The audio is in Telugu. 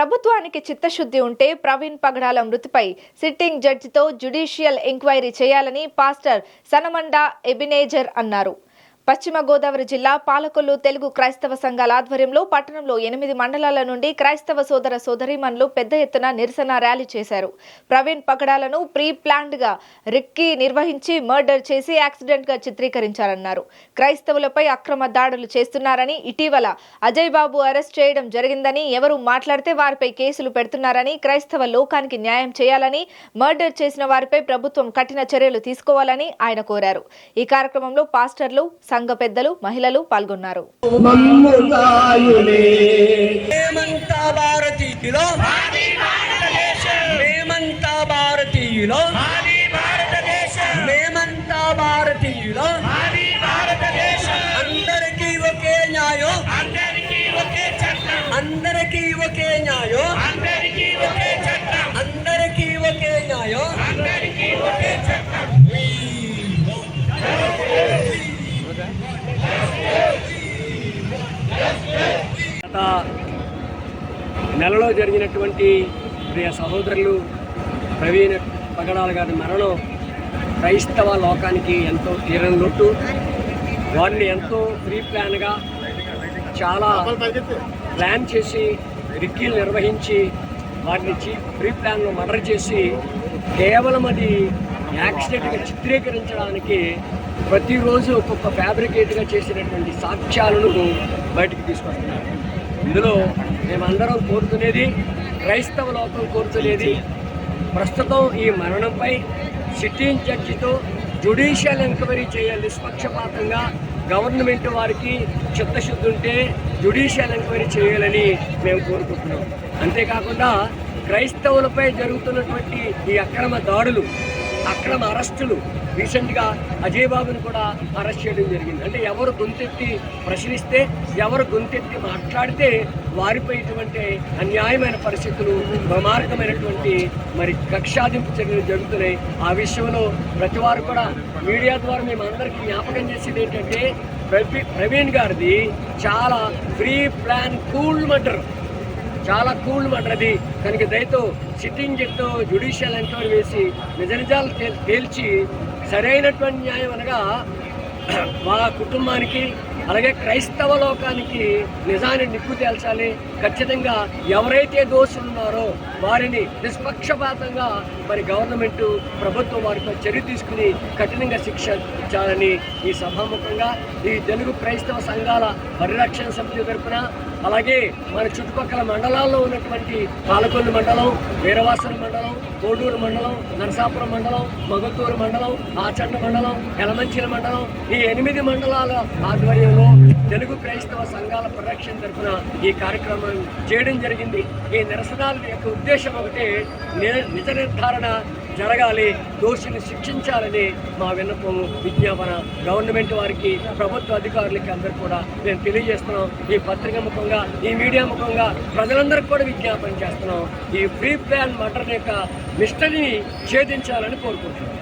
ప్రభుత్వానికి చిత్తశుద్ధి ఉంటే ప్రవీణ్ పగడాల మృతిపై సిట్టింగ్ జడ్జితో జ్యుడిషియల్ ఎంక్వైరీ చేయాలని పాస్టర్ సనమండ ఎబినేజర్ అన్నారు. పశ్చిమ గోదావరి జిల్లా పాలకొల్లు తెలుగు క్రైస్తవ సంఘాల ఆధ్వర్యంలో పట్టణంలో 8 మండలాల నుండి క్రైస్తవ సోదర సోదరీమణులు పెద్ద ఎత్తున నిరసన ర్యాలీ చేశారు. ప్రవీణ్ పగడాలను ప్రీ ప్లాన్డ్ గా రిక్కీ నిర్వహించి మర్డర్ చేసి యాక్సిడెంట్ గా చిత్రీకరించారన్నారు. క్రైస్తవులపై అక్రమ దాడులు చేస్తున్నారని, ఇటీవల అజయ్ బాబు అరెస్ట్ చేయడం జరిగిందని, ఎవరు మాట్లాడితే వారిపై కేసులు పెడుతున్నారని, క్రైస్తవ లోకానికి న్యాయం చేయాలని, మర్డర్ చేసిన వారిపై ప్రభుత్వం కఠిన చర్యలు తీసుకోవాలని ఆయన కోరారు. ఈ కార్యక్రమంలో పాస్టర్లు, సంఘ పెద్దలు, మహిళలు పాల్గొన్నారు. గత నెలలో జరిగినటువంటి ప్రియ సహోదరులు ప్రవీణ్ పగడాల గారి మరణం క్రైస్తవ లోకానికి ఎంతో తీరని లోటు. వారిని ఎంతో ప్రీ ప్లాన్గా చాలా ప్లాన్ చేసి రిక్కీలు నిర్వహించి వారిని ప్రీ ప్లాన్లో మర్డర్ చేసి కేవలం అది యాక్సిడెంట్గా చిత్రీకరించడానికి ప్రతిరోజు ఒక్కొక్క ఫ్యాబ్రికేట్గా చేసినటువంటి సాక్ష్యాలను బయటికి తీసుకొస్తున్నారు. ఇందులో మేమందరం కోరుతునేది, క్రైస్తవ లోకం కోరుతునేది, ప్రస్తుతం ఈ మరణంపై సిట్టింగ్ జడ్జితో జ్యుడిషియల్ ఎంక్వైరీ చేయాలి. నిష్పక్షపాతంగా గవర్నమెంట్ వారికి చిత్తశుద్ధి ఉంటే జ్యుడిషియల్ ఎంక్వైరీ చేయాలని మేము కోరుకుంటున్నాం. అంతేకాకుండా క్రైస్తవులపై జరుగుతున్నటువంటి ఈ అక్రమ దాడులు, అక్రమ అరెస్టులు, రీసెంట్గా అజయ్ బాబుని కూడా అరెస్ట్ చేయడం జరిగింది. అంటే ఎవరు గొంతెత్తి ప్రశ్నిస్తే, ఎవరు గొంతెత్తి మాట్లాడితే వారిపై ఇటువంటి అన్యాయమైన పరిస్థితులు, ప్రమారకమైనటువంటి కక్షాదింపు చర్యలు జరుగుతున్నాయి. ఆ విషయంలో ప్రతి వారు కూడా మీడియా ద్వారా మేము అందరికీ జ్ఞాపకం చేసేది ఏంటంటే, ప్రవీణ్ గారిది చాలా ప్రీ ప్లాన్ కూల్ మర్డర్, చాలా కూల్ మర్డర్ అది. కనుక దయతో సిట్టింగ్ జడ్జితో జ్యుడిషియల్ ఎంక్వైరీ వేసి నిజాలు తేల్చి సరైనటువంటి న్యాయం అనగా మా కుటుంబానికి, అలాగే క్రైస్తవ లోకానికి నిజాన్ని నిప్పు తేల్చాలి. ఖచ్చితంగా ఎవరైతే దోషులు ఉన్నారో వారిని నిష్పక్షపాతంగా గవర్నమెంట్, ప్రభుత్వం వారిపై చర్య తీసుకుని కఠినంగా శిక్షించాలని ఈ సభాముఖంగా ఈ తెలుగు క్రైస్తవ సంఘాల పరిరక్షణ సమితి తరపున, అలాగే మన చుట్టుపక్కల మండలాల్లో ఉన్నటువంటి పాలకొల్లు మండలం, వీరవాసన మండలం, కోడూరు మండలం, నరసాపురం మండలం, మగతూరు మండలం, ఆచండ మండలం, యలమంచిల మండలం, ఈ 8 మండలాల ఆధ్వర్యంలో తెలుగు క్రైస్తవ సంఘాల పరిరక్షణ తరఫున ఈ కార్యక్రమం చేయడం జరిగింది. ఈ నిరసనల యొక్క ఉద్దేశం ఒకటే, నిజ నిర్ధారణ జరగాలి, దోషిని శిక్షించాలని మా విన్నపం, విజ్ఞాపన గవర్నమెంట్ వారికి, ప్రభుత్వ అధికారులకి అందరూ కూడా మేము తెలియజేస్తున్నాం. ఈ పత్రిక ముఖంగా, ఈ మీడియా ముఖంగా ప్రజలందరికీ కూడా విజ్ఞాపన చేస్తున్నాం. ఈ ప్రీ ప్లాన్ మర్డర్ యొక్క మిస్టరీని ఛేదించాలని కోరుకుంటున్నాం.